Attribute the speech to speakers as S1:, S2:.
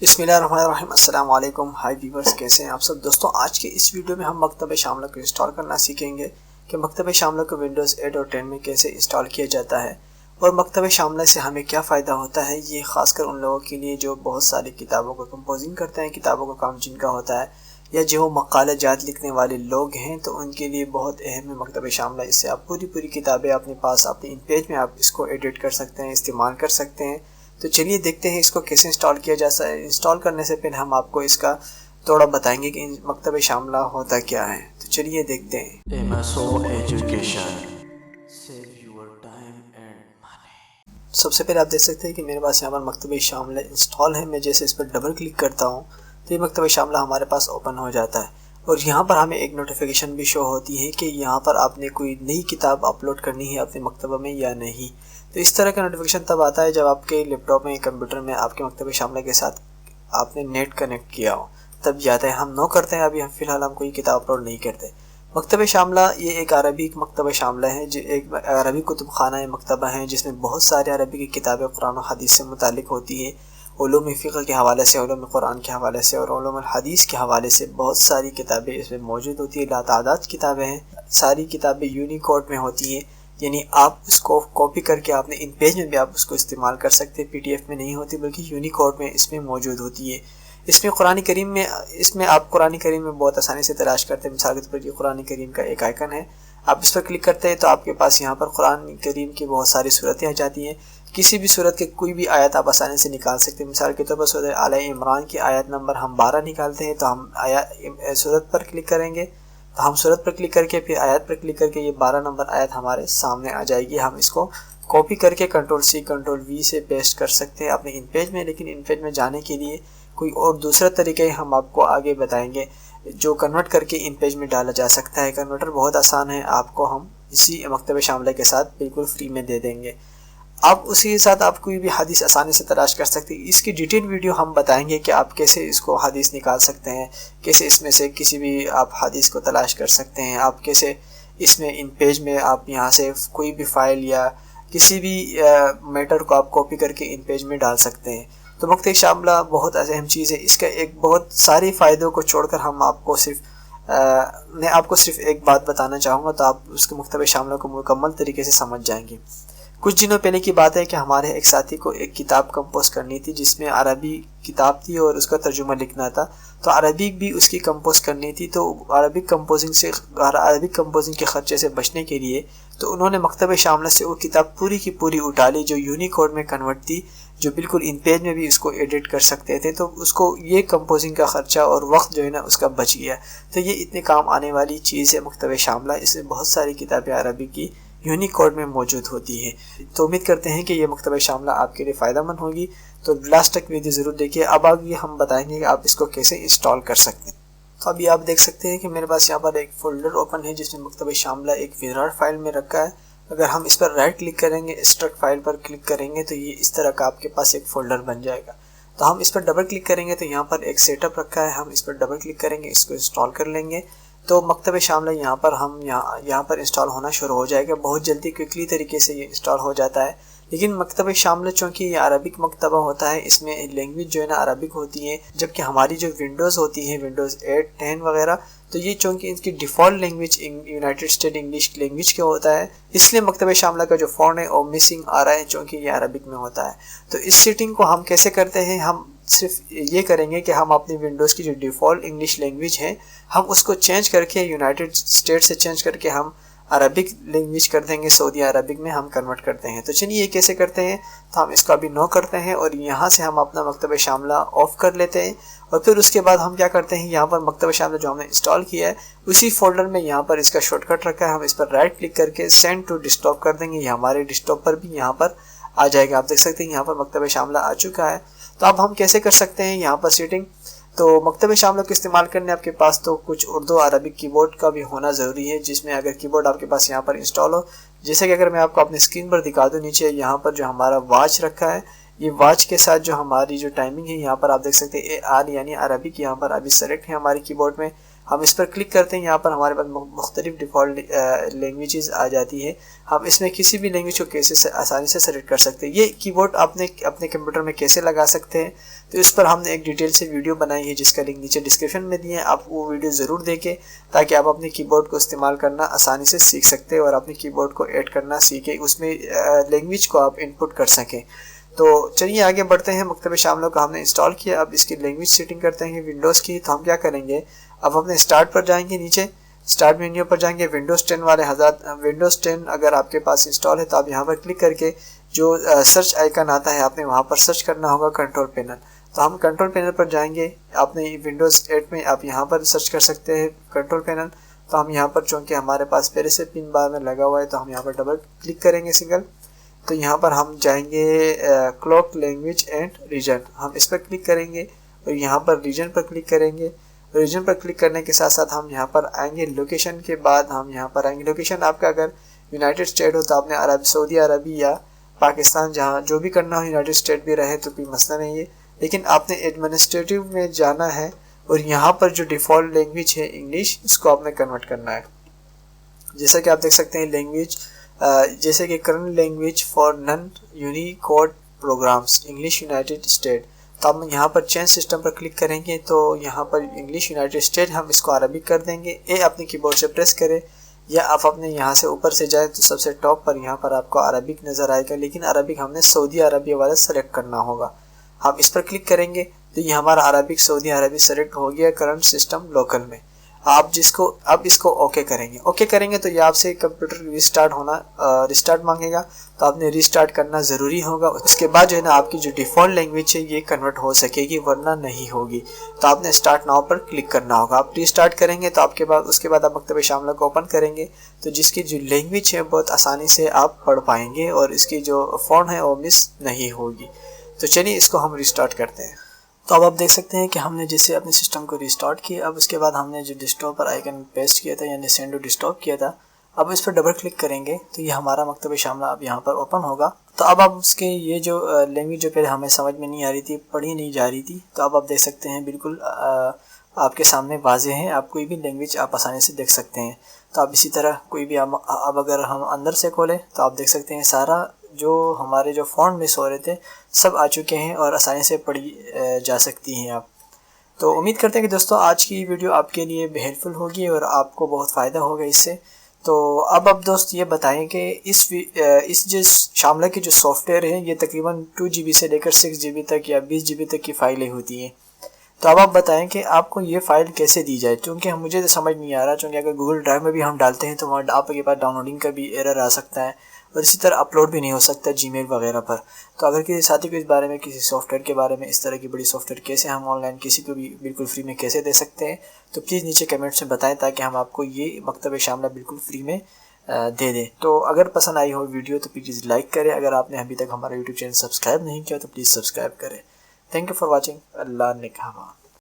S1: बिस्मिल्लाहिर्रहमानिर्रहीम। अस्सलाम वालेकुम। हाय व्यूवर्स, कैसे हैं आप सब दोस्तों। आज के इस वीडियो में हम मकतब शामला को इंस्टॉल करना सीखेंगे कि मकतब शामला को विंडोज़ 8 और 10 में कैसे इंस्टॉल किया जाता है और मकतब शामला से हमें क्या फ़ायदा होता है। ये ख़ासकर उन लोगों के लिए जो बहुत सारी किताबों को कंपोजिंग करते हैं, किताबों का काम जिनका होता है, या जो मकाले जात लिखने वाले लोग हैं, तो उनके लिए बहुत अहम है मकतब शामला। इससे आप पूरी किताबें अपने पास अपने इन पेज में आप इसको एडिट कर सकते हैं, इस्तेमाल कर सकते हैं। तो चलिए देखते हैं इसको कैसे इंस्टॉल किया जा सकता है। इंस्टॉल करने से पहले हम आपको इसका थोड़ा बताएंगे कि मकतब शामला होता क्या है। तो चलिए देखते हैं।
S2: MSO Education Save your time and money।
S1: सबसे पहले आप देख सकते हैं कि मेरे पास यहाँ पर मकतब शामला इंस्टॉल है। मैं जैसे इस पर डबल क्लिक करता हूँ तो ये मकतब शामला हमारे पास ओपन हो जाता है और यहाँ पर हमें एक नोटिफिकेशन भी शो होती है कि यहाँ पर आपने कोई नई किताब अपलोड करनी है अपने मकतबा में या नहीं। तो इस तरह का नोटिफिकेशन तब आता है जब आपके लैपटॉप में, कंप्यूटर में आपके मकतब शामला के साथ आपने नेट कनेक्ट किया हो, तब जाता है। हम नो करते हैं, अभी हम फ़िलहाल हम कोई किताब अपलोड नहीं करते। मकतब शामला ये एक अरबी मकतब शामला है, जो एक अरबी कुतुब खाना मकतबा है जिसमें बहुत सारे अरबी की किताबें कुरान और हदीस से मुतालिक होती हैं। उलूम फ़िक़्ह के हवाले से, उलूम कुरान के हवाले से और उलूम हदीस के हवाले से बहुत सारी किताबें इसमें मौजूद होती है। लातादाद किताबें हैं। सारी किताबें यूनिकोड में होती हैं, यानी आप उसको कॉपी करके आपने इन पेज में भी आप उसको इस्तेमाल कर सकते हैं। PDF में नहीं होती बल्कि यूनिकोड में इसमें मौजूद होती है। इसमें कुरान करीम में, इसमें आप कुरान करीम में बहुत आसानी से तलाश करते हैं। मिसाल के तौर पर ये कुरान करीम का एक आइकन है, आप इस पर क्लिक करते हैं तो आपके पास यहाँ पर कुरान करीम की बहुत सारी सूरतें आ जाती हैं। किसी भी सूरत के कोई भी आयत आप आसानी से निकाल सकते हैं। मिसाल के तौर पर सूरह आल इमरान की आयत नंबर हम 12 निकालते हैं तो हम सूरत पर क्लिक करेंगे, तो हम सूरत पर क्लिक करके फिर आयत पर क्लिक करके ये 12 नंबर आयत हमारे सामने आ जाएगी। हम इसको कॉपी करके Ctrl+C Ctrl+V से पेस्ट कर सकते हैं अपने इन पेज में। लेकिन इन पेज में जाने के लिए कोई और दूसरा तरीके हम आपको आगे बताएंगे जो कन्वर्ट करके इन पेज में डाला जा सकता है। कन्वर्टर बहुत आसान है, आपको हम इसी मकतब शामला के साथ बिल्कुल फ्री में दे देंगे। आप उसी के साथ आप कोई भी हदीस आसानी से तलाश कर सकते हैं। इसकी डिटेल वीडियो हम बताएंगे कि आप कैसे इसको हदीस निकाल सकते हैं, कैसे इसमें से किसी भी आप हदीस को तलाश कर सकते हैं, आप कैसे इसमें इन पेज में आप यहाँ से कोई भी फाइल या किसी भी मैटर को आप कॉपी करके इन पेज में डाल सकते हैं। तो मकतब शामला बहुत अहम चीज़ है। इसका एक बहुत सारे फ़ायदों को छोड़कर हम आपको मैं आपको सिर्फ एक बात बताना चाहूँगा, तो आप उसके मकतब शामला को मुकम्मल तरीके से समझ जाएंगे। कुछ दिनों पहले की बात है कि हमारे एक साथी को एक किताब कंपोज करनी थी जिसमें अरबी किताब थी और उसका तर्जुमा लिखना था। तो अरबिक भी उसकी कंपोज करनी थी। तो अरबिक कंपोजिंग के ख़र्चे से बचने के लिए तो उन्होंने मकतब शामला से वो किताब पूरी की पूरी उठा ली जो यूनिकोड में कन्वर्ट थी, जो बिल्कुल इन पेज में भी इसको एडिट कर सकते थे। तो उसको ये कंपोजिंग का ख़र्चा और वक्त जो है ना उसका बच गया। तो ये इतने काम आने वाली चीज़ है मकतब शामला। इसमें बहुत सारी किताबें अरबी की यूनिकोड में मौजूद होती है। तो उम्मीद करते हैं कि ये मकतब शामला आपके लिए फ़ायदेमंद होगी। तो लास्ट तक वीडियो ज़रूर देखिए। अब आगे हम बताएंगे कि आप इसको कैसे इंस्टॉल कर सकते हैं। तो अभी आप देख सकते हैं कि मेरे पास यहाँ पर एक फ़ोल्डर ओपन है जिसमें मकतब शामला एक विरार फाइल में रखा है। अगर हम इस पर राइट क्लिक करेंगे, एक्सट्रैक्ट फाइल पर क्लिक करेंगे तो ये इस तरह का आपके पास एक फ़ोल्डर बन जाएगा। तो हम इस पर डबल क्लिक करेंगे तो यहाँ पर एक सेटअप रखा है, हम इस पर डबल क्लिक करेंगे, इसको इंस्टॉल कर लेंगे। तो मकतब शामला यहाँ पर इंस्टॉल होना शुरू हो जाएगा। बहुत जल्दी क्विकली तरीके से ये इंस्टॉल हो जाता है। लेकिन मकतब शामला चूँकि ये अरबिक मकतबा होता है, इसमें लैंग्वेज जो है ना अरबिक होती है, जबकि हमारी जो विंडोज़ होती है विंडोज़ 8, 10 वगैरह, तो ये चूँकि इनकी default language United state English language के होता है, इसलिए मकतब शामला का जो फ़ॉन्ट है वो मिसिंग आ रहा है चूँकि ये अरबिक में होता है। तो इस सेटिंग को हम कैसे करते हैं, हम सिर्फ ये करेंगे कि हम अपनी विंडोज़ की जो डिफ़ॉल्ट इंग्लिश लैंग्वेज है हम उसको चेंज करके यूनाइटेड स्टेट से चेंज करके हम अरबिक लैंग्वेज कर देंगे, सऊदी अरबिक में हम कन्वर्ट करते हैं। तो चलिए ये कैसे करते हैं। तो हम इसको अभी नो करते हैं और यहाँ से हम अपना मकतब शामला ऑफ़ कर लेते हैं। और फिर उसके बाद हम क्या करते हैं, यहाँ पर मकतब शामला जो हमने इंस्टॉल किया है उसी फोल्डर में यहाँ पर इसका शॉर्टकट रखा है, हम इस पर राइट क्लिक करके सेंड टू डेस्कटॉप कर देंगे। ये हमारे डेस्कटॉप पर भी यहाँ पर आ जाएगा। आप देख सकते हैं यहाँ पर मकतब शामला आ चुका है। तो अब हम कैसे कर सकते हैं यहाँ पर सेटिंग। तो मकतब शामला को इस्तेमाल करने आपके पास तो कुछ उर्दू अरबिक कीबोर्ड का भी होना ज़रूरी है, जिसमें अगर कीबोर्ड आपके पास यहाँ पर इंस्टॉल हो, जैसे कि अगर मैं आपको अपनी स्क्रीन पर दिखा दूँ, नीचे यहाँ पर जो हमारा वॉच रखा है, ये वॉच के साथ जो हमारी जो टाइमिंग है यहाँ पर आप देख सकते हैं AR यानी अरबिक यहाँ पर अभी सेलेक्ट है हमारे कीबोर्ड में। ہم اس پر کلک کرتے ہیں، یہاں پر ہمارے پاس مختلف ڈیفالٹ لینگویجز آ جاتی ہے. ہم اس میں کسی بھی لینگویج کو کیسے آسانی سے سلیکٹ کر سکتے ہیں. یہ کی بورڈ آپ نے اپنے کمپیوٹر میں کیسے لگا سکتے ہیں، تو اس پر ہم نے ایک ڈیٹیل سے ویڈیو بنائی ہے جس کا لنک نیچے ڈسکرپشن میں دیے ہیں. آپ وہ ویڈیو ضرور دیکھیں تاکہ آپ اپنے کی بورڈ کو استعمال کرنا آسانی سے سیکھ سکتے ہیں اور اپنے کی بورڈ کو ایڈ کرنا سیکھیں، اس میں لینگویج کو آپ انپٹ کر سکیں. تو چلیے آگے بڑھتے ہیں. مکتب شاملہ کو ہم نے انسٹال کیا. اب اس کی لینگویج سیٹنگ کرتے ہیں ونڈوز کی. تو ہم کیا کریں گے، اب اپنے اسٹارٹ پر جائیں گے، نیچے اسٹارٹ مینیو پر جائیں گے. ونڈوز 10 والے حضرات، ونڈوز 10 اگر آپ کے پاس انسٹال ہے تو آپ یہاں پر کلک کر کے جو سرچ آئیکن آتا ہے آپ نے وہاں پر سرچ کرنا ہوگا کنٹرول پینل. تو ہم کنٹرول پینل پر جائیں گے. آپ نے ونڈوز 8 میں آپ یہاں پر سرچ کر سکتے ہیں کنٹرول پینل. تو ہم یہاں پر چونکہ ہمارے پاس پہلے سے پن بار میں لگا ہوا ہے تو ہم یہاں پر ڈبل کلک کریں گے سنگل. تو یہاں پر ہم جائیں گے کلوک لینگویج اینڈ ریجن، ہم اس پر کلک کریں گے اور یہاں پر ریجن پر کلک کریں گے. ریجن پر کلک کرنے کے ساتھ ساتھ ہم یہاں پر آئیں گے لوکیشن کے بعد ہم یہاں پر آئیں گے. لوکیشن آپ کا اگر یونائٹڈ اسٹیٹ ہو تو آپ نے سعودی عربی یا پاکستان جہاں جو بھی کرنا ہو، یونائٹڈ اسٹیٹ بھی رہے تو کوئی مسئلہ نہیں ہے. لیکن آپ نے ایڈمنسٹریٹو میں جانا ہے اور یہاں پر جو ڈیفالٹ لینگویج ہے انگلش، اس کو آپ نے کنورٹ کرنا ہے. جیسا کہ آپ دیکھ سکتے ہیں لینگویج جیسے کہ current language for non Unicode programs English United State. تو ہم یہاں پر چینج سسٹم پر کلک کریں گے تو یہاں پر انگلش یونائٹڈ اسٹیٹ ہم اس کو عربک کر دیں گے. اے اپنے کی بورڈ سے پریس کریں یا آپ اپنے یہاں سے اوپر سے جائیں تو سب سے ٹاپ پر یہاں پر آپ کو عربک نظر آئے گا، لیکن عربک ہم نے سعودی عربیہ والا سلیکٹ کرنا ہوگا. ہم اس پر کلک کریں گے تو یہ ہمارا عربک سعودی عربی سلیکٹ ہو گیا کرنٹ سسٹم لوکل میں. آپ اب اس کو اوکے کریں گے. اوکے کریں گے تو یہ آپ سے کمپیوٹر ریسٹارٹ مانگے گا، تو آپ نے ریسٹارٹ کرنا ضروری ہوگا. اس کے بعد جو ہے نا آپ کی جو ڈیفالٹ لینگویج ہے یہ کنورٹ ہو سکے گی، ورنہ نہیں ہوگی. تو آپ نے اسٹارٹ ناؤ پر کلک کرنا ہوگا. آپ ریسٹارٹ کریں گے تو اس کے بعد آپ مکتب شاملہ کو اوپن کریں گے تو جس کی جو لینگویج ہے بہت آسانی سے آپ پڑھ پائیں گے اور اس کی جو فونٹ ہے وہ مس نہیں ہوگی. تو چلیے اس کو ہم ریسٹارٹ کرتے ہیں. تو اب آپ دیکھ سکتے ہیں کہ ہم نے جیسے اپنے سسٹم کو ریسٹارٹ کیا. اب اس کے بعد ہم نے جو ڈیسکٹاپ پر آئیکن پیسٹ کیا تھا یعنی سینڈ ٹو ڈیسکٹاپ کیا تھا، اب اس پر ڈبل کلک کریں گے تو یہ ہمارا مکتب شاملہ اب یہاں پر اوپن ہوگا. تو اب آپ اس کے یہ جو لینگویج جو پہلے ہمیں سمجھ میں نہیں آ رہی تھی، پڑھی نہیں جا رہی تھی، تو اب آپ دیکھ سکتے ہیں بالکل آپ کے سامنے واضح ہیں. آپ کوئی بھی لینگویج آپ آسانی سے دیکھ سکتے ہیں. تو اب اسی طرح کوئی بھی اب اگر ہم اندر سے کھولیں تو آپ دیکھ سکتے ہیں سارا جو ہمارے جو فونٹ مس ہو رہے تھے سب آ چکے ہیں اور آسانی سے پڑھی جا سکتی ہیں آپ. تو امید کرتے ہیں کہ دوستوں آج کی ویڈیو آپ کے لیے ہیلپ فل ہوگی اور آپ کو بہت فائدہ ہوگا اس سے. تو اب دوست یہ بتائیں کہ اس جو شاملہ کی جو سافٹ ویئر ہے یہ تقریباً 2 GB سے لے کر 6 GB تک یا 20 GB تک کی فائلیں ہوتی ہیں. تو اب آپ بتائیں کہ آپ کو یہ فائل کیسے دی جائے، کیونکہ مجھے تو سمجھ نہیں آ رہا. چونکہ اگر گوگل ڈرائیو میں بھی ہم ڈالتے ہیں تو وہاں آپ کے پاس ڈاؤن لوڈنگ کا بھی ایرر آ سکتا ہے اور اسی طرح اپلوڈ بھی نہیں ہو سکتا جی میل وغیرہ پر. تو اگر کسی ساتھی کو اس بارے میں کسی سافٹ ویئر کے بارے میں اس طرح کی بڑی سافٹ ویئر کیسے ہم آن لائن کسی کو بھی بالکل فری میں کیسے دے سکتے ہیں تو پلیز نیچے کمنٹس میں بتائیں تاکہ ہم آپ کو یہ مکتب شاملہ بالکل فری میں دے دیں. تو اگر پسند آئی ہو ویڈیو تو پلیز لائک کریں. اگر آپ نے ابھی تک ہمارا یوٹیوب چینل سبسکرائب نہیں کیا تو پلیز سبسکرائب کریں. Thank you for watching. اللہ نگہبان.